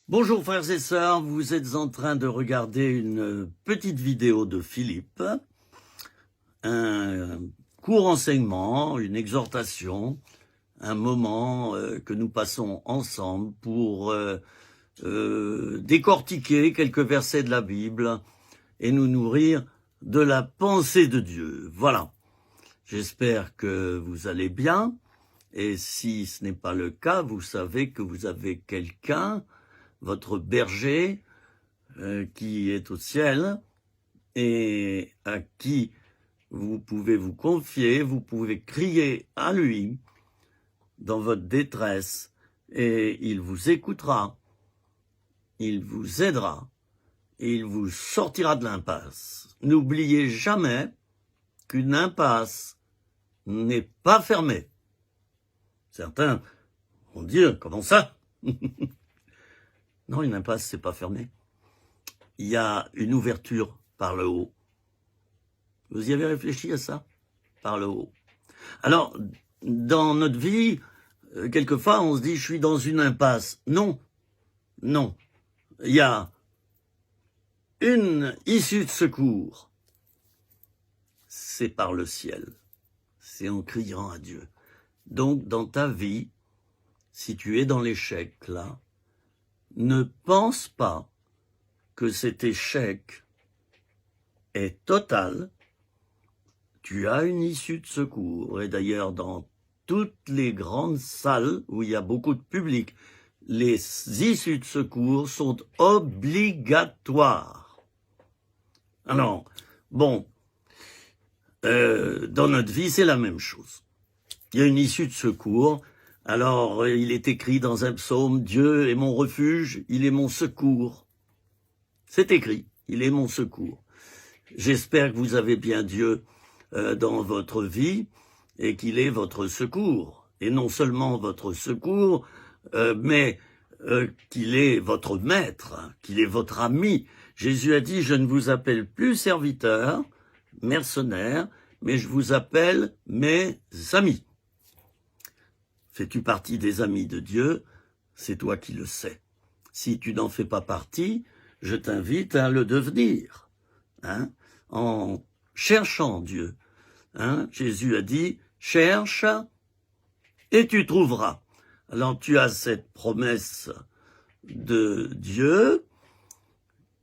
Bonjour frères et sœurs, vous êtes en train de regarder une petite vidéo de Philippe, un court enseignement, une exhortation, un moment que nous passons ensemble pour décortiquer quelques versets de la Bible et nous nourrir de la pensée de Dieu. Voilà, j'espère que vous allez bien et si ce n'est pas le cas, vous savez que vous avez quelqu'un, votre berger qui est au ciel et à qui vous pouvez vous confier, vous pouvez crier à lui dans votre détresse et il vous écoutera, il vous aidera, et il vous sortira de l'impasse. N'oubliez jamais qu'une impasse n'est pas fermée. Certains vont dire, comment ça? Non, une impasse, c'est pas fermé. Il y a une ouverture par le haut. Vous y avez réfléchi à ça? Par le haut. Alors, dans notre vie, quelquefois, on se dit, je suis dans une impasse. Non, non. Il y a une issue de secours. C'est par le ciel. C'est en criant à Dieu. Donc, dans ta vie, si tu es dans l'échec, là, ne pense pas que cet échec est total. Tu as une issue de secours. Et d'ailleurs, dans toutes les grandes salles où il y a beaucoup de public, les issues de secours sont obligatoires. Alors, bon, dans notre vie, c'est la même chose. Il y a une issue de secours. Alors, il est écrit dans un psaume, « Dieu est mon refuge, il est mon secours ». C'est écrit, il est mon secours. J'espère que vous avez bien Dieu dans votre vie et qu'il est votre secours. Et non seulement votre secours, mais qu'il est votre maître, qu'il est votre ami. Jésus a dit, je ne vous appelle plus serviteur, mercenaire, mais je vous appelle mes amis. Fais-tu partie des amis de Dieu? C'est toi qui le sais. Si tu n'en fais pas partie, je t'invite à le devenir, en cherchant Dieu. Jésus a dit, cherche et tu trouveras. Alors tu as cette promesse de Dieu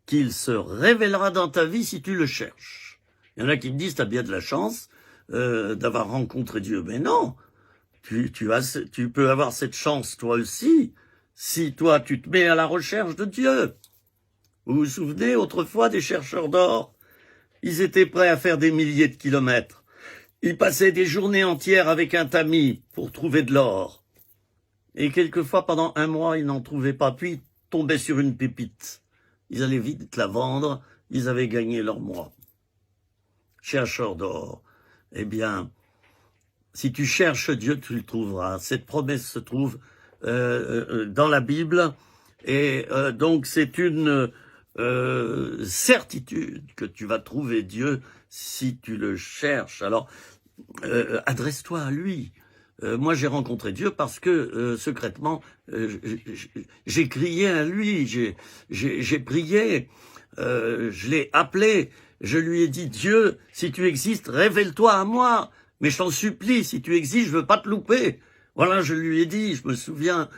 qu'il se révélera dans ta vie si tu le cherches. Il y en a qui me disent, tu as bien de la chance d'avoir rencontré Dieu. Mais non, tu peux avoir cette chance toi aussi, si toi tu te mets à la recherche de Dieu. Vous vous souvenez autrefois des chercheurs d'or? Ils étaient prêts à faire des milliers de kilomètres. Ils passaient des journées entières avec un tamis pour trouver de l'or. Et quelquefois, pendant un mois, ils n'en trouvaient pas, puis ils tombaient sur une pépite. Ils allaient vite la vendre, ils avaient gagné leur mois. Chercheurs d'or, eh bien, si tu cherches Dieu, tu le trouveras. Cette promesse se trouve dans la Bible, et donc c'est une certitude que tu vas trouver Dieu si tu le cherches. Alors, adresse-toi à lui. Moi, j'ai rencontré Dieu parce que, secrètement, j'ai crié à lui, j'ai prié, je l'ai appelé, je lui ai dit, Dieu, si tu existes, révèle-toi à moi, mais je t'en supplie, si tu existes, je veux pas te louper. Voilà, je lui ai dit, je me souviens,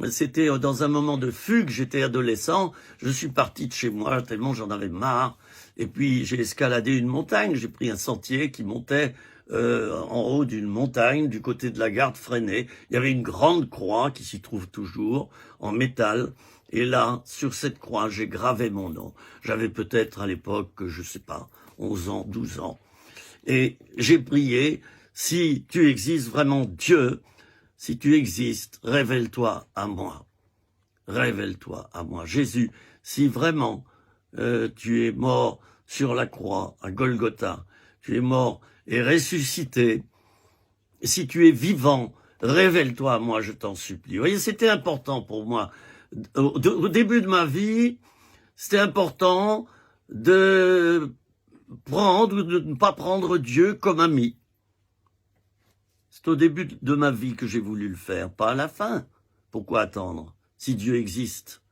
c'était dans un moment de fugue, j'étais adolescent, je suis parti de chez moi tellement j'en avais marre, et puis j'ai escaladé une montagne, j'ai pris un sentier qui montait en haut d'une montagne, du côté de la gare de Fresnay. Il y avait une grande croix qui s'y trouve toujours, en métal, et là, sur cette croix, j'ai gravé mon nom. J'avais peut-être à l'époque, je sais pas, 11 ans, 12 ans. Et j'ai prié, si tu existes vraiment Dieu, si tu existes, révèle-toi à moi. Révèle-toi à moi. Jésus, si vraiment tu es mort sur la croix, à Golgotha, tu es mort et ressuscité, si tu es vivant, révèle-toi à moi, je t'en supplie. Vous voyez, c'était important pour moi. Au début de ma vie, c'était important de prendre ou de ne pas prendre Dieu comme ami. C'est au début de ma vie que j'ai voulu le faire, pas à la fin. Pourquoi attendre? si Dieu existe,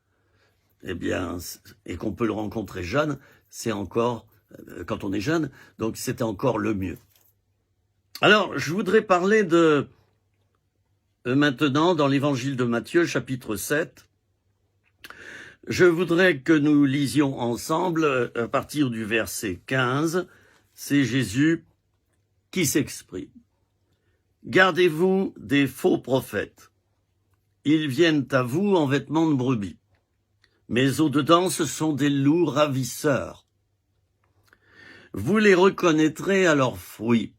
eh bien, et qu'on peut le rencontrer jeune, c'est encore, quand on est jeune, donc c'est encore le mieux. Alors, je voudrais parler de, maintenant, dans l'évangile de Matthieu, chapitre 7, je voudrais que nous lisions ensemble, à partir du verset 15, c'est Jésus qui s'exprime. Gardez-vous des faux prophètes. Ils viennent à vous en vêtements de brebis, mais au-dedans ce sont des loups ravisseurs. Vous les reconnaîtrez à leurs fruits.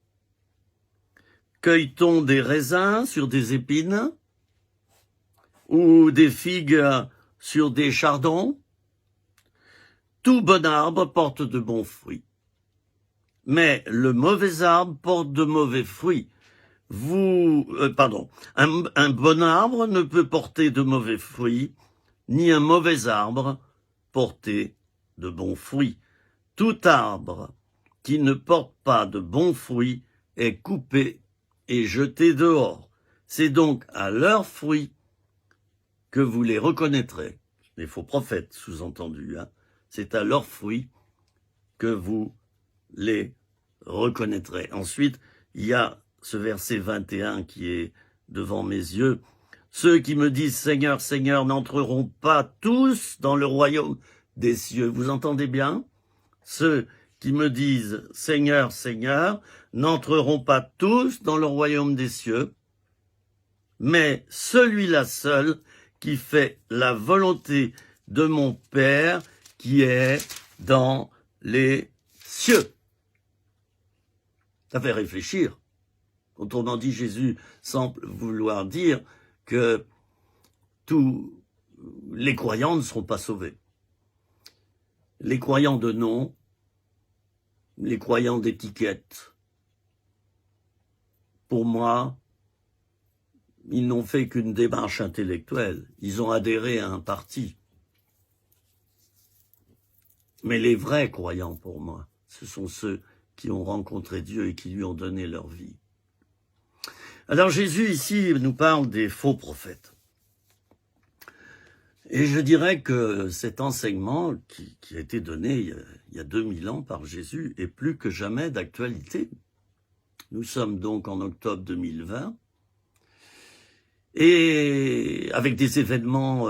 Cueille-t-on des raisins sur des épines ou des figues sur des chardons? Tout bon arbre porte de bons fruits, mais le mauvais arbre porte de mauvais fruits. Un bon arbre ne peut porter de mauvais fruits, ni un mauvais arbre porter de bons fruits. Tout arbre qui ne porte pas de bons fruits est coupé et jeté dehors. C'est donc à leurs fruits que vous les reconnaîtrez. Les faux prophètes, sous-entendu, hein. C'est à leurs fruits que vous les reconnaîtrez. Ensuite, il y a ce verset 21 qui est devant mes yeux. Ceux qui me disent « Seigneur, Seigneur » n'entreront pas tous dans le royaume des cieux. Vous entendez bien? Ceux qui me disent « Seigneur, Seigneur » n'entreront pas tous dans le royaume des cieux, mais celui-là seul qui fait la volonté de mon Père qui est dans les cieux. Ça fait réfléchir. Autrement dit, Jésus semble vouloir dire que tous les croyants ne seront pas sauvés. Les croyants de nom, les croyants d'étiquette, pour moi, ils n'ont fait qu'une démarche intellectuelle. Ils ont adhéré à un parti. Mais les vrais croyants, pour moi, ce sont ceux qui ont rencontré Dieu et qui lui ont donné leur vie. Alors Jésus, ici, nous parle des faux prophètes. Et je dirais que cet enseignement qui a été donné il y a 2000 ans par Jésus est plus que jamais d'actualité. Nous sommes donc en octobre 2020, et avec des événements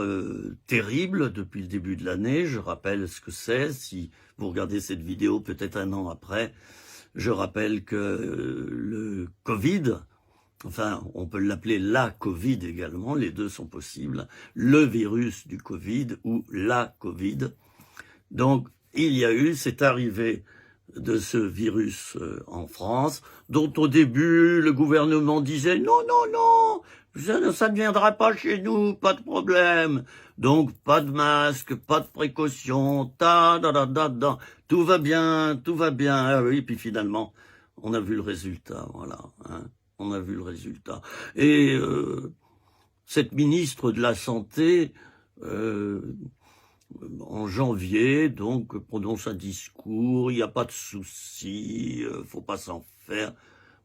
terribles depuis le début de l'année. Je rappelle ce que c'est. Si vous regardez cette vidéo peut-être un an après, je rappelle que le Covid, enfin on peut l'appeler la Covid également, les deux sont possibles, le virus du Covid ou la Covid. Donc il y a eu cette arrivée de ce virus en France, dont au début le gouvernement disait non, non, non, ça ne viendra pas chez nous, pas de problème. Donc pas de masque, pas de précaution, tout va bien, tout va bien. Ah oui, puis finalement, on a vu le résultat, voilà. Hein, on a vu le résultat. Et cette ministre de la Santé, en janvier, donc, prononce un discours, il n'y a pas de souci, faut pas s'en faire.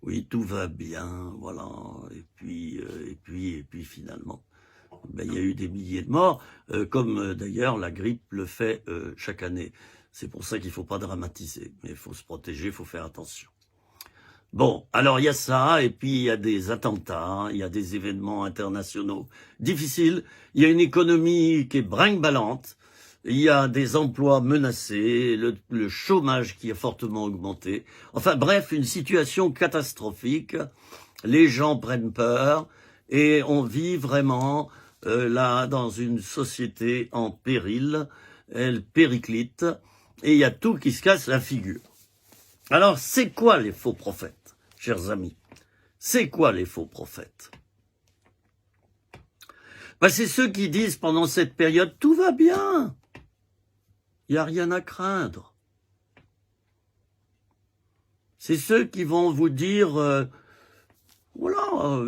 Oui, tout va bien, voilà. Et puis finalement, ben, il y a eu des milliers de morts, comme d'ailleurs la grippe le fait chaque année. C'est pour ça qu'il faut pas dramatiser, mais il faut se protéger, il faut faire attention. Bon, alors il y a ça, et puis il y a des attentats, il y a des événements internationaux difficiles, il y a une économie qui est brinque-ballante, il y a des emplois menacés, le chômage qui a fortement augmenté. Enfin bref, une situation catastrophique. Les gens prennent peur et on vit vraiment là dans une société en péril. Elle périclite et il y a tout qui se casse la figure. Alors c'est quoi les faux prophètes, chers amis? C'est quoi les faux prophètes? Ben, c'est ceux qui disent pendant cette période tout va bien. Il n'y a rien à craindre. C'est ceux qui vont vous dire, voilà,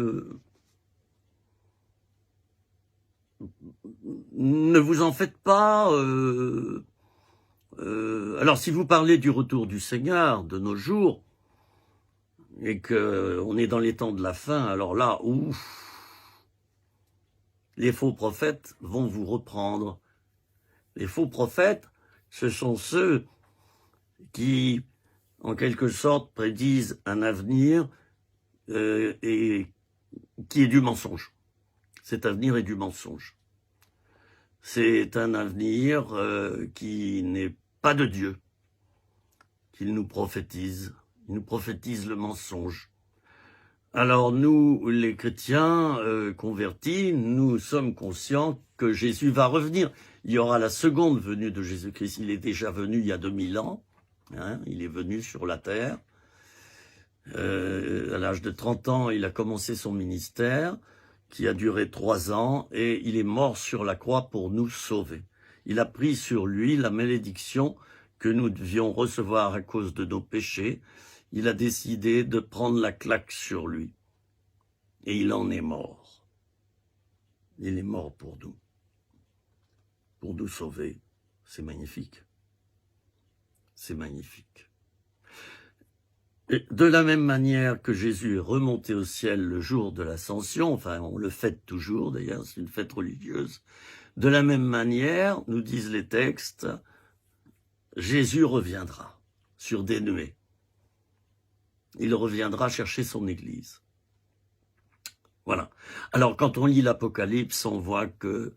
ne vous en faites pas. Alors si vous parlez du retour du Seigneur de nos jours, et qu'on est dans les temps de la fin, alors là, ouf, les faux prophètes vont vous reprendre. Les faux prophètes, ce sont ceux qui, en quelque sorte, prédisent un avenir et qui est du mensonge. Cet avenir est du mensonge. C'est un avenir qui n'est pas de Dieu, qu'il nous prophétise. Il nous prophétise le mensonge. Alors nous, les chrétiens convertis, nous sommes conscients que Jésus va revenir. Il y aura la seconde venue de Jésus-Christ. Il est déjà venu il y a 2000 ans. Hein, il est venu sur la terre. À l'âge de 30 ans, il a commencé son ministère, qui a duré 3 ans, et il est mort sur la croix pour nous sauver. Il a pris sur lui la malédiction que nous devions recevoir à cause de nos péchés. Il a décidé de prendre la claque sur lui. Et il en est mort. Il est mort pour nous sauver. C'est magnifique. C'est magnifique. Et de la même manière que Jésus est remonté au ciel le jour de l'ascension, enfin on le fête toujours d'ailleurs, c'est une fête religieuse, de la même manière, nous disent les textes, Jésus reviendra sur des nuées. Il reviendra chercher son Église. Voilà. Alors, quand on lit l'Apocalypse, on voit que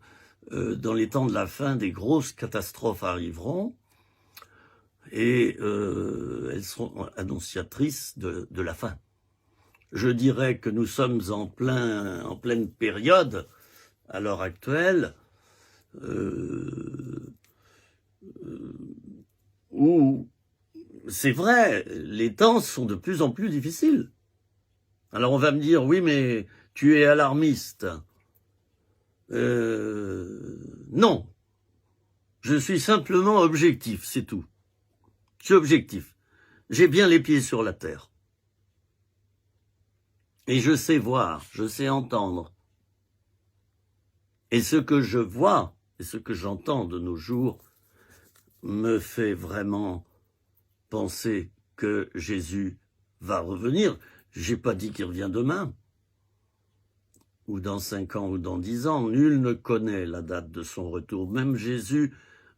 dans les temps de la fin, des grosses catastrophes arriveront et elles seront annonciatrices de la fin. Je dirais que nous sommes en pleine période, à l'heure actuelle, où c'est vrai, les temps sont de plus en plus difficiles. Alors on va me dire, oui, mais tu es alarmiste. Non, je suis simplement objectif, c'est tout. Je suis objectif. J'ai bien les pieds sur la terre. Et je sais voir, je sais entendre. Et ce que je vois et ce que j'entends de nos jours me fait vraiment penser que Jésus va revenir. J'ai pas dit qu'il revient demain, ou dans 5 ans, ou dans 10 ans. Nul ne connaît la date de son retour. Même Jésus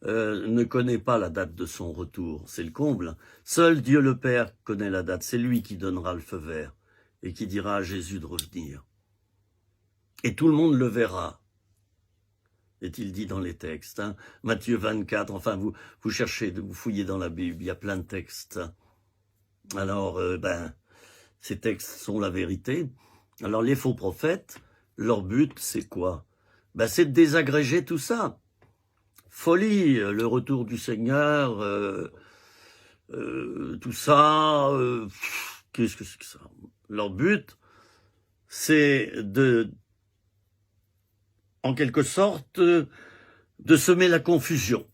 ne connaît pas la date de son retour. C'est le comble. Seul Dieu le Père connaît la date. C'est lui qui donnera le feu vert et qui dira à Jésus de revenir. Et tout le monde le verra, est-il dit dans les textes. Hein. Matthieu 24, enfin vous cherchez, vous fouillez dans la Bible, il y a plein de textes. Alors, ces textes sont la vérité. Alors les faux prophètes, leur but c'est quoi? C'est de désagréger tout ça. Folie, le retour du Seigneur, tout ça, qu'est-ce que c'est que ça? Leur but, c'est en quelque sorte, de semer la confusion.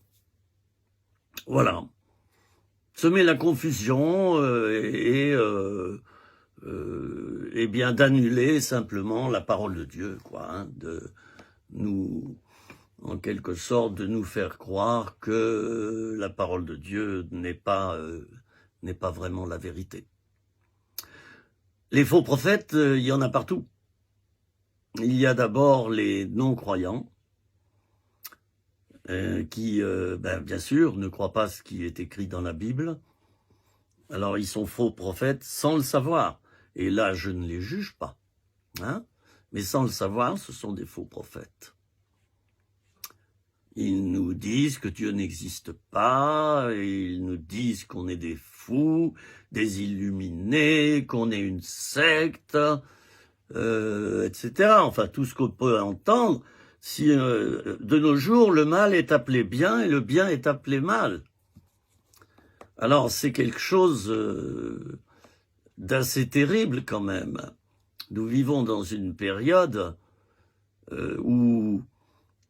Voilà. Semer la confusion et bien d'annuler simplement la parole de Dieu, quoi, hein, de nous, en quelque sorte, de nous faire croire que la parole de Dieu n'est pas vraiment la vérité. Les faux prophètes, il y en a partout. Il y a d'abord les non-croyants qui, bien sûr, ne croient pas ce qui est écrit dans la Bible. Alors, ils sont faux prophètes sans le savoir. Et là, je ne les juge pas. Hein, mais sans le savoir, ce sont des faux prophètes. Ils nous disent que Dieu n'existe pas, et ils nous disent qu'on est des fous, des illuminés, qu'on est une secte, etc. Enfin, tout ce qu'on peut entendre, si de nos jours, le mal est appelé bien et le bien est appelé mal. Alors, c'est quelque chose d'assez terrible quand même. Nous vivons dans une période où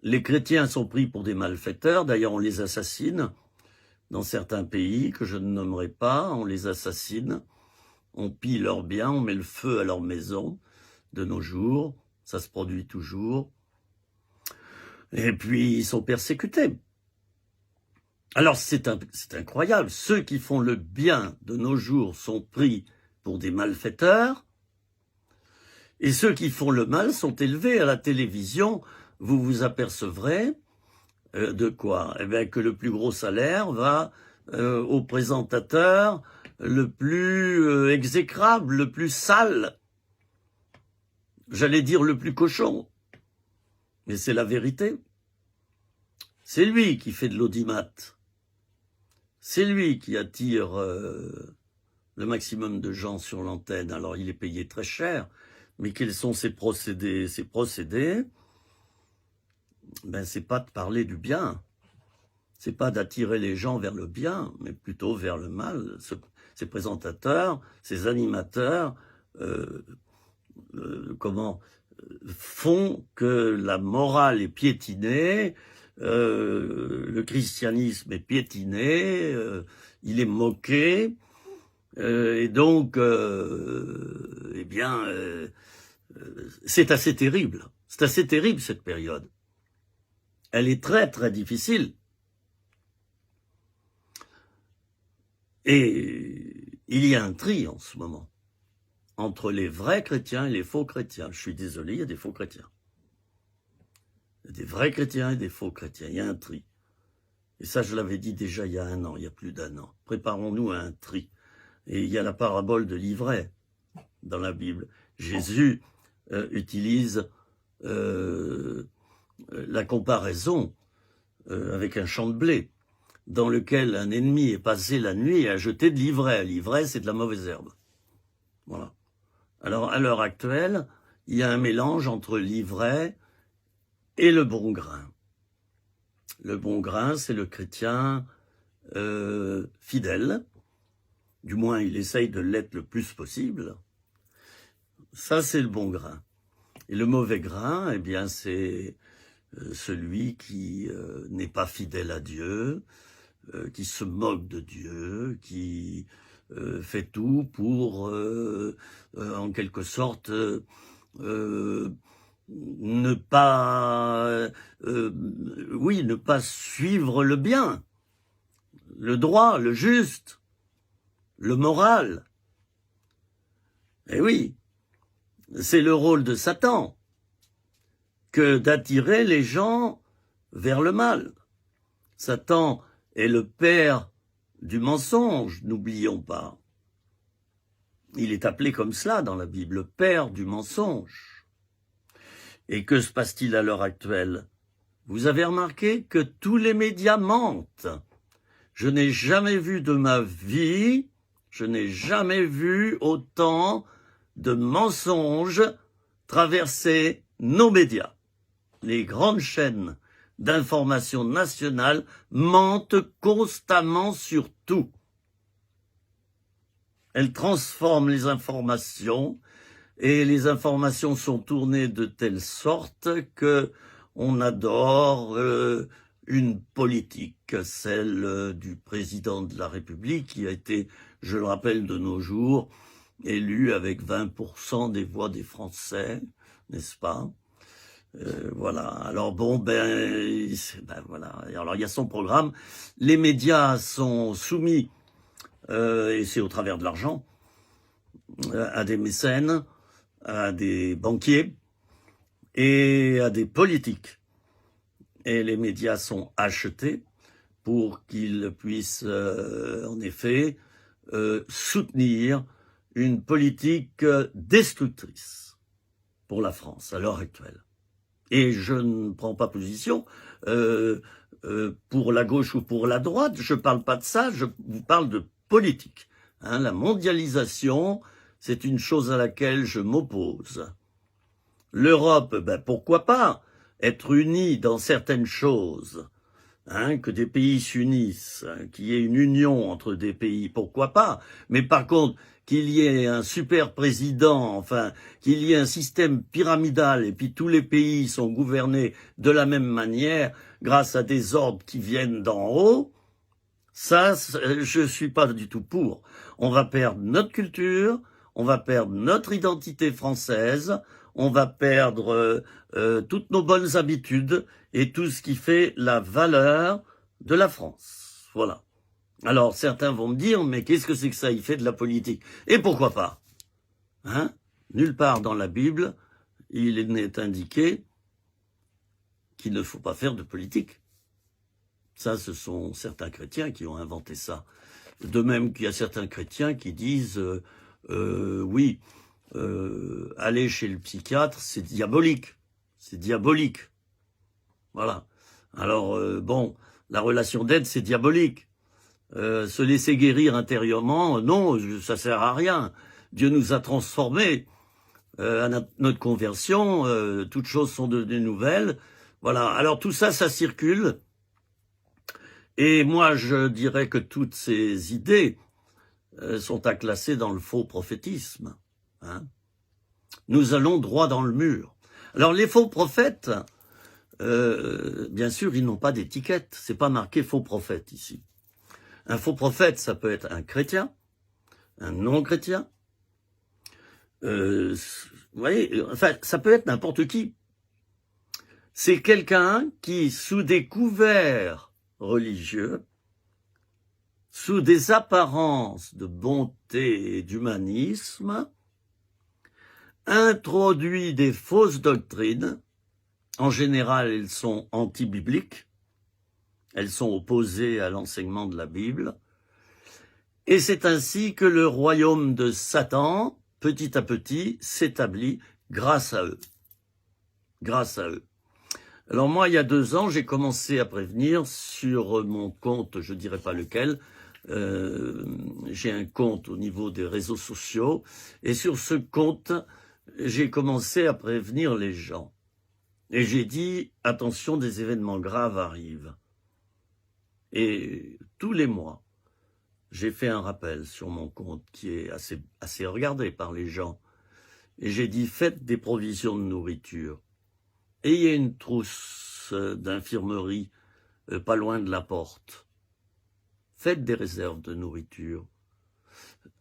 les chrétiens sont pris pour des malfaiteurs. D'ailleurs, on les assassine. Dans certains pays que je ne nommerai pas, on les assassine. On pille leurs biens, on met le feu à leurs maisons. De nos jours, ça se produit toujours. Et puis, ils sont persécutés. Alors, c'est incroyable. Ceux qui font le bien de nos jours sont pris pour des malfaiteurs. Et ceux qui font le mal sont élevés à la télévision vous vous apercevrez de quoi? Eh bien, que le plus gros salaire va au présentateur le plus exécrable, le plus sale. J'allais dire le plus cochon. Mais c'est la vérité. C'est lui qui fait de l'audimat. C'est lui qui attire le maximum de gens sur l'antenne. Alors, il est payé très cher. Mais quels sont ses procédés? Ses procédés, ben, c'est pas de parler du bien. C'est pas d'attirer les gens vers le bien, mais plutôt vers le mal. Ces présentateurs, ces animateurs, font que la morale est piétinée, le christianisme est piétiné, il est moqué, et donc, eh bien, c'est assez terrible. C'est assez terrible cette période. Elle est très très difficile. Et il y a un tri en ce moment entre les vrais chrétiens et les faux chrétiens. Je suis désolé, il y a des faux chrétiens. Il y a des vrais chrétiens et des faux chrétiens. Il y a un tri. Et ça, je l'avais dit déjà il y a un an, il y a plus d'1 an. Préparons-nous à un tri. Et il y a la parabole de l'ivraie dans la Bible. Jésus utilise la comparaison avec un champ de blé dans lequel un ennemi est passé la nuit et a jeté de l'ivraie. L'ivraie, c'est de la mauvaise herbe. Voilà. Alors, à l'heure actuelle, il y a un mélange entre l'ivraie et le bon grain. Le bon grain, c'est le chrétien fidèle. Du moins, il essaye de l'être le plus possible. Ça, c'est le bon grain. Et le mauvais grain, eh bien, c'est celui qui n'est pas fidèle à Dieu, qui se moque de Dieu, qui fait tout pour, en quelque sorte, ne pas suivre le bien, le droit, le juste, le moral. Eh oui, c'est le rôle de Satan que d'attirer les gens vers le mal. Satan est le père du mensonge, n'oublions pas. Il est appelé comme cela dans la Bible, le père du mensonge. Et que se passe-t-il à l'heure actuelle? Vous avez remarqué que tous les médias mentent. Je n'ai jamais vu de ma vie, je n'ai jamais vu autant de mensonges traverser nos médias. Les grandes chaînes d'information nationale mentent constamment sur tout. Elles transforment les informations et les informations sont tournées de telle sorte que on adore une politique, celle du président de la République qui a été, je le rappelle de nos jours, élu avec 20% des voix des Français, n'est-ce pas? Voilà. Alors bon, voilà. Alors il y a son programme. Les médias sont soumis, et c'est au travers de l'argent, à des mécènes, à des banquiers et à des politiques. Et les médias sont achetés pour qu'ils puissent, en effet, soutenir une politique destructrice pour la France à l'heure actuelle. Et je ne prends pas position pour la gauche ou pour la droite, je ne parle pas de ça, je vous parle de politique. Hein, la mondialisation, c'est une chose à laquelle je m'oppose. L'Europe, pourquoi pas être unie dans certaines choses, hein, que des pays s'unissent, hein, qu'il y ait une union entre des pays, pourquoi pas. Mais par contre, qu'il y ait un super président, enfin, qu'il y ait un système pyramidal et puis tous les pays sont gouvernés de la même manière grâce à des ordres qui viennent d'en haut, ça, je suis pas du tout pour. On va perdre notre culture, on va perdre notre identité française, on va perdre toutes nos bonnes habitudes et tout ce qui fait la valeur de la France. Voilà. Alors, certains vont me dire, mais qu'est-ce que c'est que ça? Il fait de la politique. Et pourquoi pas? Hein? Nulle part dans la Bible, il n'est indiqué qu'il ne faut pas faire de politique. Ça, ce sont certains chrétiens qui ont inventé ça. De même qu'il y a certains chrétiens qui disent oui, aller chez le psychiatre, c'est diabolique. C'est diabolique. Voilà. Alors, bon, la relation d'aide, c'est diabolique. Se laisser guérir intérieurement, non, ça sert à rien. Dieu nous a transformés à notre conversion, toutes choses sont devenues nouvelles. Voilà. Alors tout ça, ça circule. Et moi, je dirais que toutes ces idées sont à classer dans le faux prophétisme. Hein. Nous allons droit dans le mur. Alors les faux prophètes, bien sûr, ils n'ont pas d'étiquette. C'est pas marqué faux prophète ici. Un faux prophète, ça peut être un chrétien, un non-chrétien. Vous voyez, enfin, ça peut être n'importe qui. C'est quelqu'un qui, sous des couverts religieux, sous des apparences de bonté et d'humanisme, introduit des fausses doctrines. En général, elles sont anti-bibliques. Elles sont opposées à l'enseignement de la Bible. Et c'est ainsi que le royaume de Satan, petit à petit, s'établit grâce à eux. Grâce à eux. Alors moi, il y a 2 ans, j'ai commencé à prévenir sur mon compte, je dirais pas lequel, j'ai un compte au niveau des réseaux sociaux, et sur ce compte, j'ai commencé à prévenir les gens. Et j'ai dit, attention, des événements graves arrivent. Et tous les mois, j'ai fait un rappel sur mon compte qui est assez regardé par les gens. Et j'ai dit, faites des provisions de nourriture. Ayez une trousse d'infirmerie pas loin de la porte. Faites des réserves de nourriture.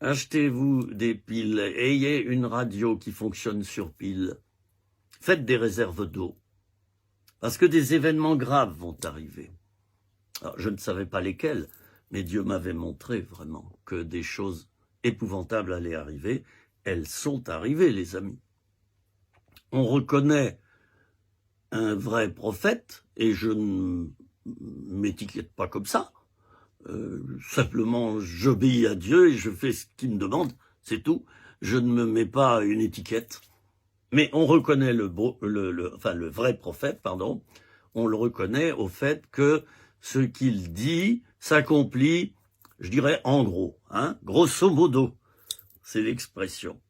Achetez-vous des piles. Ayez une radio qui fonctionne sur pile. Faites des réserves d'eau. Parce que des événements graves vont arriver. Alors, je ne savais pas lesquels, mais Dieu m'avait montré vraiment que des choses épouvantables allaient arriver. Elles sont arrivées, les amis. On reconnaît un vrai prophète, et je ne m'étiquette pas comme ça. Simplement, j'obéis à Dieu et je fais ce qu'il me demande, c'est tout. Je ne me mets pas une étiquette. Mais on reconnaît le vrai prophète, pardon. On le reconnaît au fait que ce qu'il dit s'accomplit, je dirais en gros, hein, grosso modo. C'est l'expression.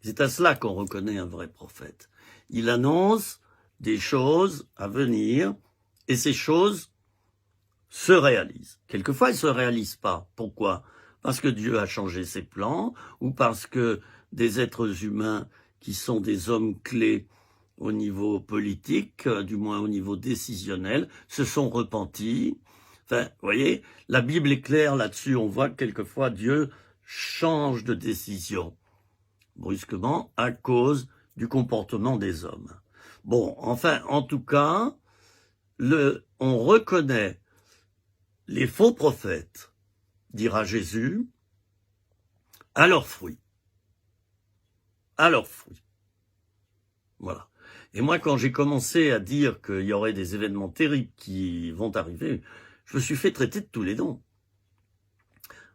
C'est à cela qu'on reconnaît un vrai prophète. Il annonce des choses à venir, et ces choses se réalisent. Quelquefois, elles ne se réalisent pas. Pourquoi? Parce que Dieu a changé ses plans, ou parce que des êtres humains qui sont des hommes clés au niveau politique, du moins au niveau décisionnel, se sont repentis. Enfin, vous voyez, la Bible est claire là-dessus. On voit que quelquefois Dieu change de décision brusquement à cause du comportement des hommes. Bon, enfin, en tout cas, on reconnaît les faux prophètes, dira Jésus, à leurs fruits. À leurs fruits. Voilà. Et moi, quand j'ai commencé à dire qu'il y aurait des événements terribles qui vont arriver, je me suis fait traiter de tous les noms.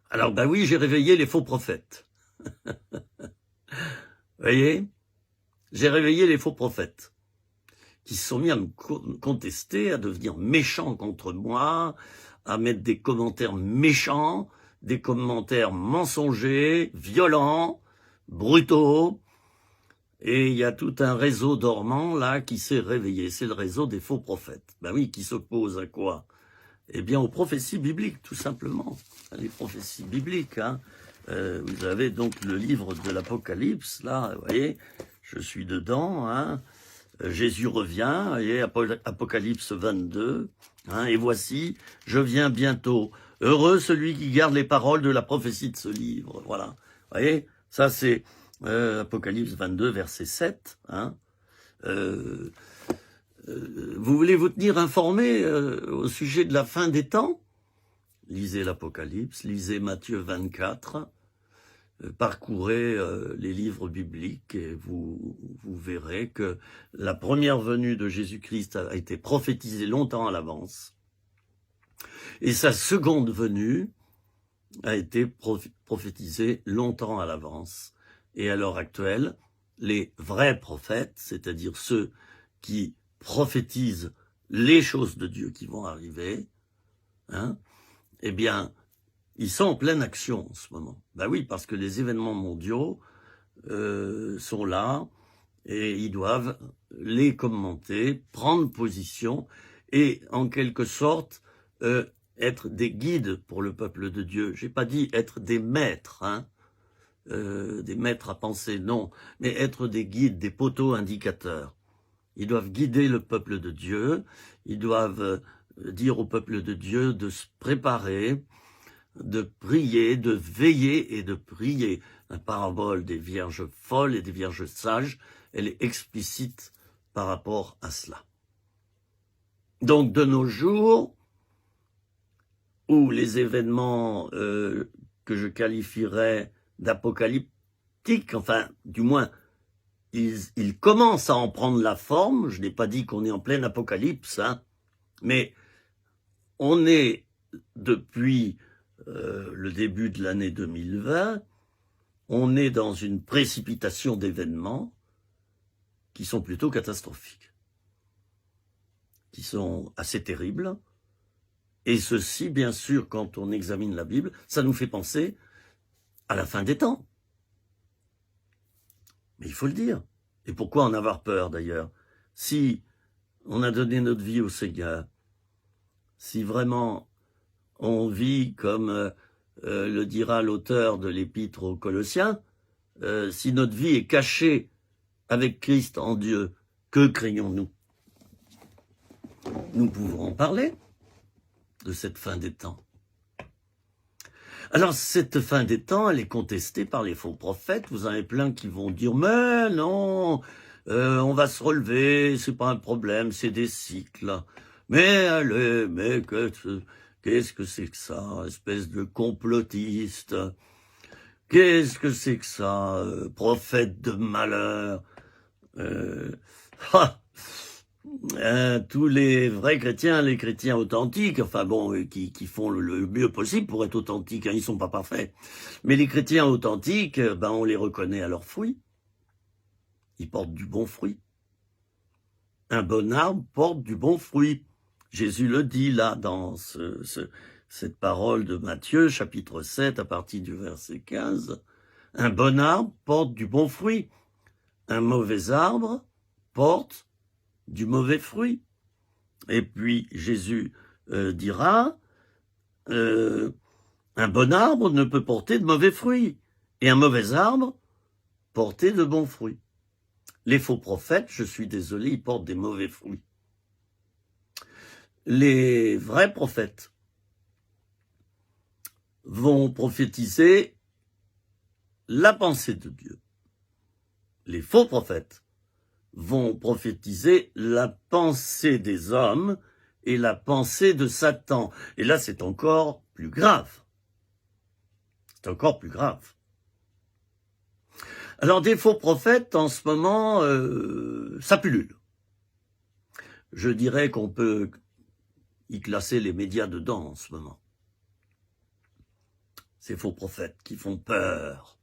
Alors, ben oui, j'ai réveillé les faux prophètes. Vous voyez? J'ai réveillé les faux prophètes qui se sont mis à me contester, à devenir méchants contre moi, à mettre des commentaires méchants, des commentaires mensongers, violents, brutaux. Et il y a tout un réseau dormant, là, qui s'est réveillé. C'est le réseau des faux prophètes. Ben oui, qui s'oppose à quoi? Eh bien, aux prophéties bibliques, tout simplement. Les prophéties bibliques, hein. Vous avez donc le livre de l'Apocalypse, là, vous voyez, je suis dedans, hein. Jésus revient, vous voyez, Apocalypse 22, hein, et voici, je viens bientôt. Heureux celui qui garde les paroles de la prophétie de ce livre. Voilà. Vous voyez, ça c'est Apocalypse 22, verset 7. Hein. Vous voulez vous tenir informé au sujet de la fin des temps? Lisez l'Apocalypse, lisez Matthieu 24. parcourez les livres bibliques et vous verrez que la première venue de Jésus-Christ a été prophétisée longtemps à l'avance, et sa seconde venue a été prophétisée longtemps à l'avance. Et à l'heure actuelle, les vrais prophètes, c'est-à-dire ceux qui prophétisent les choses de Dieu qui vont arriver, eh bien, ils sont en pleine action en ce moment. Ben oui, parce que les événements mondiaux sont là et ils doivent les commenter, prendre position et en quelque sorte être des guides pour le peuple de Dieu. J'ai pas dit être des maîtres, des maîtres à penser, non, mais être des guides, des poteaux indicateurs. Ils doivent guider le peuple de Dieu, ils doivent dire au peuple de Dieu de se préparer, de prier, de veiller et de prier. La parabole des vierges folles et des vierges sages, elle est explicite par rapport à cela. Donc de nos jours, où les événements que je qualifierais d'apocalyptiques, enfin du moins ils commencent à en prendre la forme, je n'ai pas dit qu'on est en pleine apocalypse, mais on est depuis le début de l'année 2020, on est dans une précipitation d'événements qui sont plutôt catastrophiques, qui sont assez terribles. Et ceci, bien sûr, quand on examine la Bible, ça nous fait penser à la fin des temps. Mais il faut le dire. Et pourquoi en avoir peur, d'ailleurs? Si on a donné notre vie au Seigneur, si vraiment on vit comme le dira l'auteur de l'Épître aux Colossiens, si notre vie est cachée avec Christ en Dieu, que craignons-nous? Nous pouvons en parler de cette fin des temps. Alors, cette fin des temps, elle est contestée par les faux prophètes. Vous en avez plein qui vont dire « Mais non, on va se relever, c'est pas un problème, c'est des cycles. » Mais allez, mais qu'est-ce que c'est que ça, espèce de complotiste? Qu'est-ce que c'est que ça, prophète de malheur? Tous les vrais chrétiens, les chrétiens authentiques, enfin bon, qui font le mieux possible pour être authentiques, ils sont pas parfaits. Mais les chrétiens authentiques, on les reconnaît à leurs fruits. Ils portent du bon fruit. Un bon arbre porte du bon fruit. Jésus le dit là dans cette parole de Matthieu, chapitre 7, à partir du verset 15. Un bon arbre porte du bon fruit. Un mauvais arbre porte du mauvais fruit. Et puis Jésus dira, un bon arbre ne peut porter de mauvais fruits, et un mauvais arbre porter de bons fruits. Les faux prophètes, je suis désolé, ils portent des mauvais fruits. Les vrais prophètes vont prophétiser la pensée de Dieu. Les faux prophètes vont prophétiser la pensée des hommes et la pensée de Satan. Et là, c'est encore plus grave. C'est encore plus grave. Alors, des faux prophètes, en ce moment, ça pullule. Je dirais qu'on peut y classer les médias dedans, en ce moment. Ces faux prophètes qui font peur,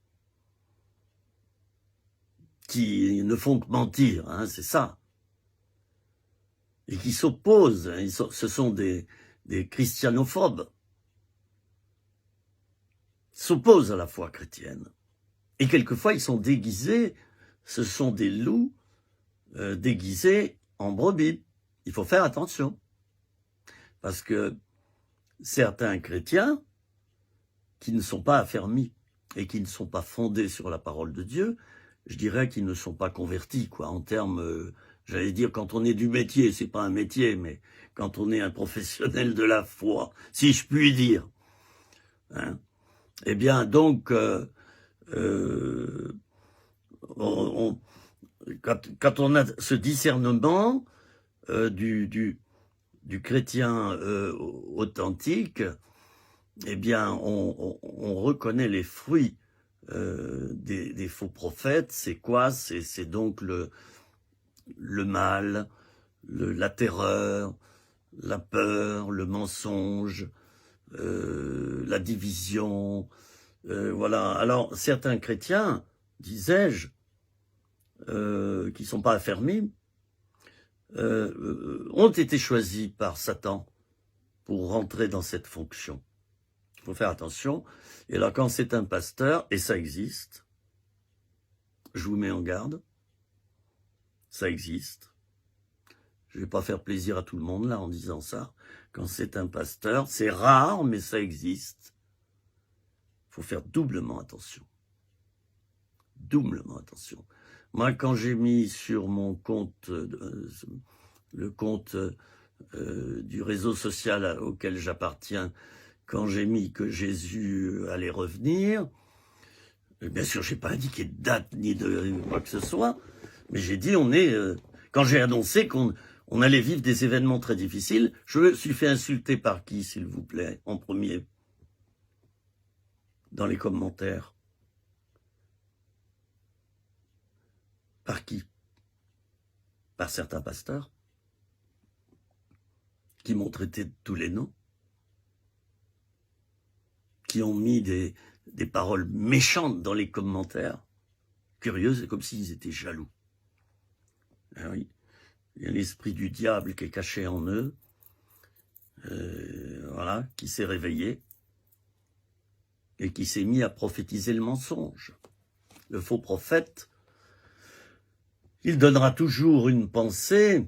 qui ne font que mentir, c'est ça. Et qui s'opposent, ce sont des christianophobes, s'opposent à la foi chrétienne. Et quelquefois, ils sont déguisés, ce sont des loups déguisés en brebis. Il faut faire attention. Parce que certains chrétiens qui ne sont pas affermis et qui ne sont pas fondés sur la parole de Dieu, je dirais qu'ils ne sont pas convertis, en termes, j'allais dire, quand on est du métier, c'est pas un métier, mais quand on est un professionnel de la foi, si je puis dire. Eh bien, donc, quand on a ce discernement du chrétien authentique, eh bien, on reconnaît les fruits des faux prophètes. C'est quoi? C'est donc le mal, la terreur, la peur, le mensonge, la division. Voilà. Alors, certains chrétiens, disais-je, qui ne sont pas affermis, ont été choisis par Satan pour rentrer dans cette fonction. Il faut faire attention. Et là, quand c'est un pasteur, et ça existe, je vous mets en garde, ça existe. Je ne vais pas faire plaisir à tout le monde là en disant ça. Quand c'est un pasteur, c'est rare, mais ça existe. Il faut faire doublement attention. Doublement attention. Moi, quand j'ai mis sur mon compte, le compte du réseau social auquel j'appartiens, quand j'ai mis que Jésus allait revenir, bien sûr, je n'ai pas indiqué de date ni de quoi que ce soit, mais j'ai dit, quand j'ai annoncé qu'on allait vivre des événements très difficiles, je me suis fait insulter par qui, s'il vous plaît, en premier, dans les commentaires? Par qui? Par certains pasteurs qui m'ont traité de tous les noms, qui ont mis des paroles méchantes dans les commentaires. Curieux, c'est comme s'ils étaient jaloux. Ah oui, il y a l'esprit du diable qui est caché en eux, voilà, qui s'est réveillé et qui s'est mis à prophétiser le mensonge. Le faux prophète, il donnera toujours une pensée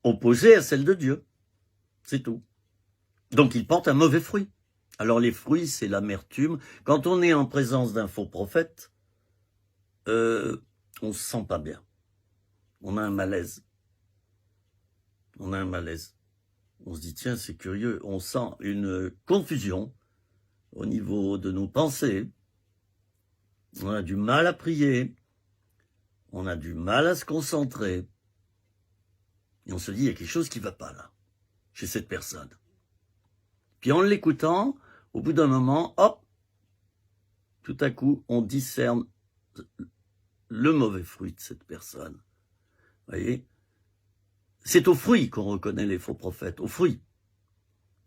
opposée à celle de Dieu. C'est tout. Donc il porte un mauvais fruit. Alors les fruits, c'est l'amertume. Quand on est en présence d'un faux prophète, on se sent pas bien. On a un malaise. On a un malaise. On se dit, tiens, c'est curieux. On sent une confusion au niveau de nos pensées. On a du mal à prier. On a du mal à se concentrer. Et on se dit, il y a quelque chose qui ne va pas là, chez cette personne. Puis en l'écoutant, au bout d'un moment, hop, tout à coup, on discerne le mauvais fruit de cette personne. Vous voyez? C'est au fruit qu'on reconnaît les faux prophètes, au fruit.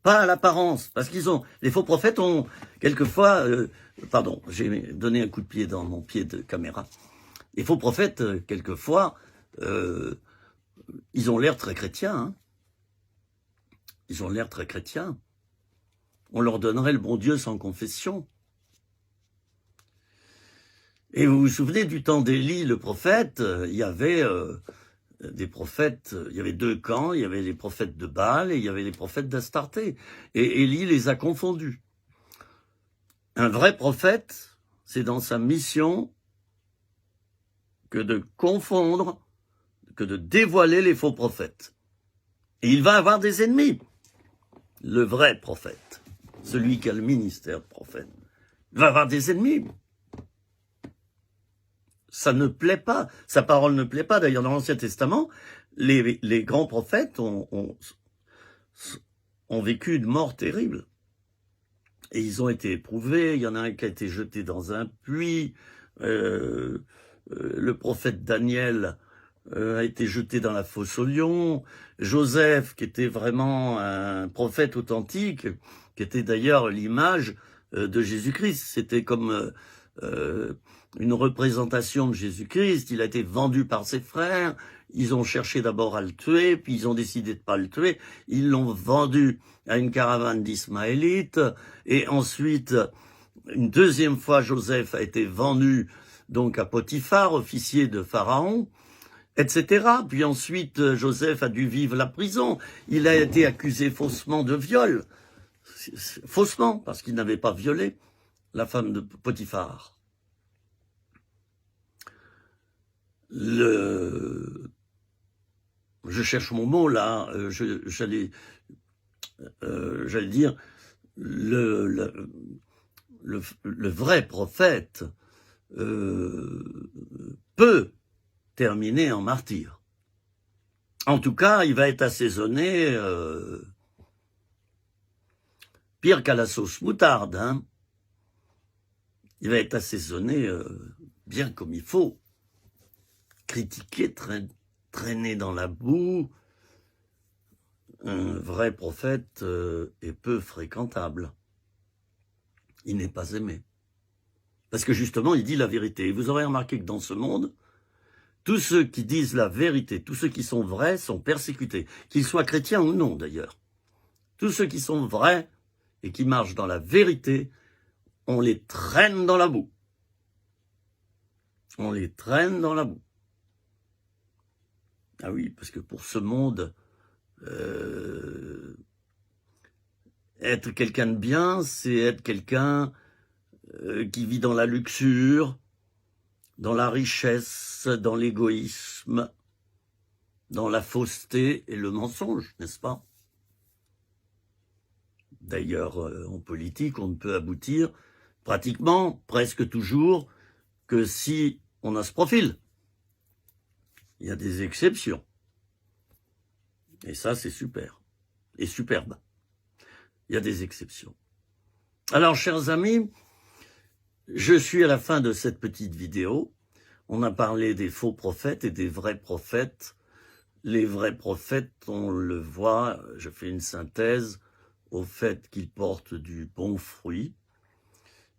Pas à l'apparence, parce les faux prophètes ont, quelquefois, pardon, j'ai donné un coup de pied dans mon pied de caméra. Les faux prophètes, quelquefois, ils ont l'air très chrétiens. Hein. Ils ont l'air très chrétiens. On leur donnerait le bon Dieu sans confession. Et vous vous souvenez du temps d'Élie, le prophète, il y avait des prophètes, il y avait deux camps, il y avait les prophètes de Baal et il y avait les prophètes d'Astarté. Et Élie les a confondus. Un vrai prophète, c'est dans sa mission que de confondre, que de dévoiler les faux prophètes. Et il va avoir des ennemis. Le vrai prophète, celui qui a le ministère de prophète, il va avoir des ennemis. Ça ne plaît pas, sa parole ne plaît pas. D'ailleurs, dans l'Ancien Testament, les grands prophètes ont vécu une mort terrible. Et ils ont été éprouvés. Il y en a un qui a été jeté dans un puits. Le prophète Daniel a été jeté dans la fosse aux lions. Joseph, qui était vraiment un prophète authentique, qui était d'ailleurs l'image de Jésus-Christ. C'était comme une représentation de Jésus-Christ. Il a été vendu par ses frères. Ils ont cherché d'abord à le tuer, puis ils ont décidé de pas le tuer. Ils l'ont vendu à une caravane d'Ismaélites. Et ensuite, une deuxième fois, Joseph a été vendu donc à Potiphar, officier de Pharaon, etc. Puis ensuite, Joseph a dû vivre la prison. Il a été accusé faussement de viol. Faussement, parce qu'il n'avait pas violé la femme de Potiphar. Je cherche mon mot là, j'allais dire, le vrai prophète peut terminer en martyr. En tout cas, il va être assaisonné pire qu'à la sauce moutarde. Hein. il va être assaisonné bien comme il faut, critiqué, traîné dans la boue. Un vrai prophète est peu fréquentable. Il n'est pas aimé. Parce que justement, il dit la vérité. Et vous aurez remarqué que dans ce monde, tous ceux qui disent la vérité, tous ceux qui sont vrais sont persécutés, qu'ils soient chrétiens ou non d'ailleurs. Tous ceux qui sont vrais et qui marchent dans la vérité, on les traîne dans la boue. On les traîne dans la boue. Ah oui, parce que pour ce monde, être quelqu'un de bien, c'est être quelqu'un qui vit dans la luxure, dans la richesse, dans l'égoïsme, dans la fausseté et le mensonge, n'est-ce pas? D'ailleurs, en politique, on ne peut aboutir pratiquement, presque toujours, que si on a ce profil. Il y a des exceptions. Et ça, c'est super. Et superbe. Il y a des exceptions. Alors, chers amis, je suis à la fin de cette petite vidéo. On a parlé des faux prophètes et des vrais prophètes. Les vrais prophètes, on le voit, je fais une synthèse, au fait qu'ils portent du bon fruit,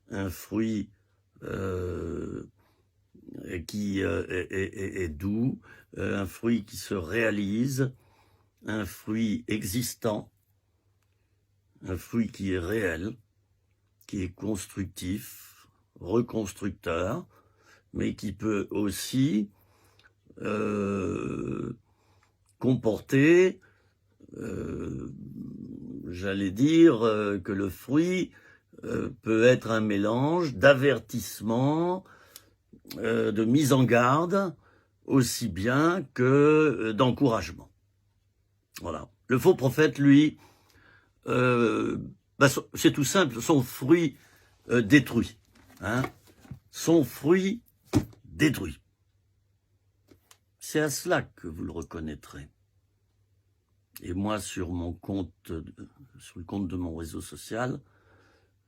un fruit qui est doux, un fruit qui se réalise, un fruit existant, un fruit qui est réel, qui est constructif, reconstructeur, mais qui peut aussi comporter, j'allais dire, que le fruit peut être un mélange d'avertissement, de mise en garde, aussi bien que d'encouragement. Voilà. Le faux prophète, lui, c'est tout simple, son fruit détruit. Hein, son fruit détruit. C'est à cela que vous le reconnaîtrez. Et moi, sur mon compte, sur le compte de mon réseau social,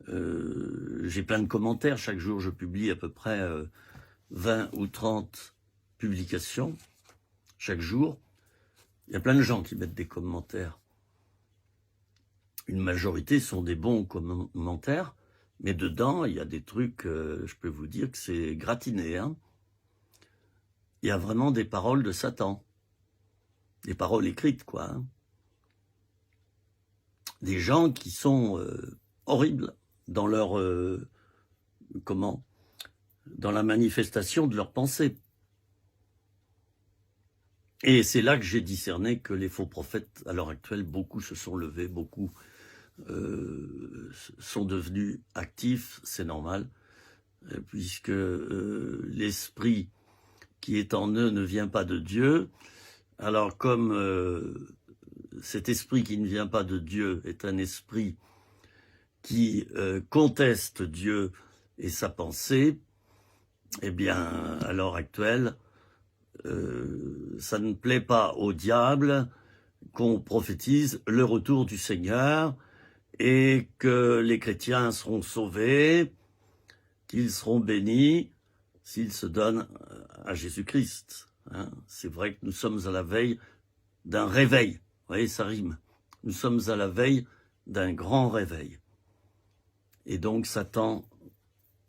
j'ai plein de commentaires. Chaque jour, je publie à peu près 20 ou 30 publications. Chaque jour, il y a plein de gens qui mettent des commentaires. Une majorité sont des bons commentaires, mais dedans, il y a des trucs, je peux vous dire que c'est gratiné. Hein. Il y a vraiment des paroles de Satan. Des paroles écrites, quoi. Hein. Des gens qui sont horribles dans leur... dans la manifestation de leurs pensées. Et c'est là que j'ai discerné que les faux prophètes, à l'heure actuelle, beaucoup se sont levés, beaucoup sont devenus actifs, c'est normal, puisque l'esprit qui est en eux ne vient pas de Dieu. Alors comme cet esprit qui ne vient pas de Dieu est un esprit qui conteste Dieu et sa pensée, eh bien, à l'heure actuelle, ça ne plaît pas au diable qu'on prophétise le retour du Seigneur et que les chrétiens seront sauvés, qu'ils seront bénis s'ils se donnent à Jésus-Christ. Hein. C'est vrai que nous sommes à la veille d'un réveil. Vous voyez, ça rime. Nous sommes à la veille d'un grand réveil. Et donc Satan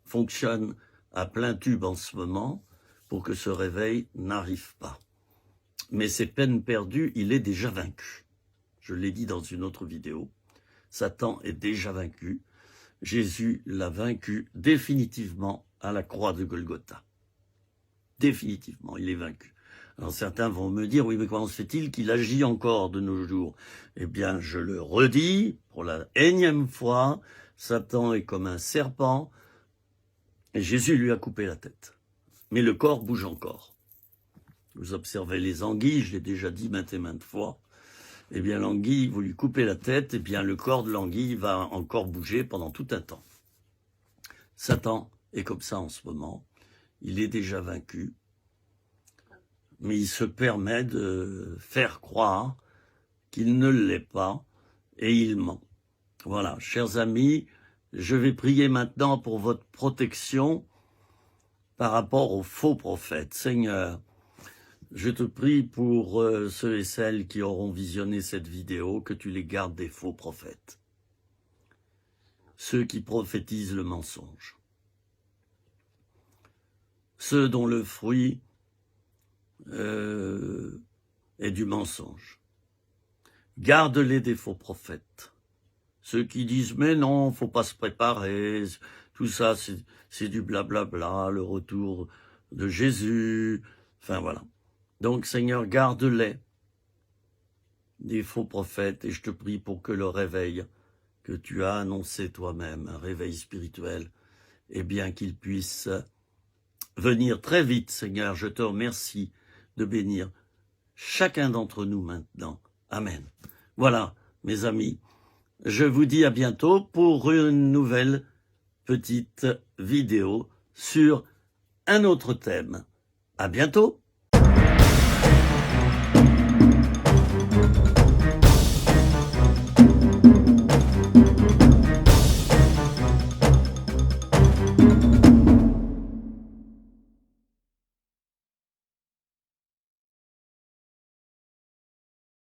fonctionne à plein tube en ce moment pour que ce réveil n'arrive pas. Mais c'est peine perdue, il est déjà vaincu. Je l'ai dit dans une autre vidéo. Satan est déjà vaincu. Jésus l'a vaincu définitivement à la croix de Golgotha. Définitivement, il est vaincu. Alors certains vont me dire, oui, mais comment se fait-il qu'il agit encore de nos jours? Eh bien, je le redis, pour la énième fois, Satan est comme un serpent, et Jésus lui a coupé la tête. Mais le corps bouge encore. Vous observez les anguilles, je l'ai déjà dit maintes et maintes fois. Eh bien, l'anguille, vous lui coupez la tête, eh bien, le corps de l'anguille va encore bouger pendant tout un temps. Satan est comme ça en ce moment. Il est déjà vaincu. Mais il se permet de faire croire qu'il ne l'est pas et il ment. Voilà, chers amis, je vais prier maintenant pour votre protection par rapport aux faux prophètes. Seigneur, je te prie pour ceux et celles qui auront visionné cette vidéo, que tu les gardes des faux prophètes. Ceux qui prophétisent le mensonge. Ceux dont le fruit est du mensonge. Garde-les des faux prophètes. Ceux qui disent « mais non, faut pas se préparer, tout ça c'est du blablabla, le retour de Jésus », enfin voilà. Donc Seigneur, garde-les des faux prophètes et je te prie pour que le réveil que tu as annoncé toi-même, un réveil spirituel, eh bien qu'il puisse venir très vite, Seigneur. Je te remercie de bénir chacun d'entre nous maintenant. Amen. Voilà, mes amis, je vous dis à bientôt pour une nouvelle petite vidéo sur un autre thème. À bientôt.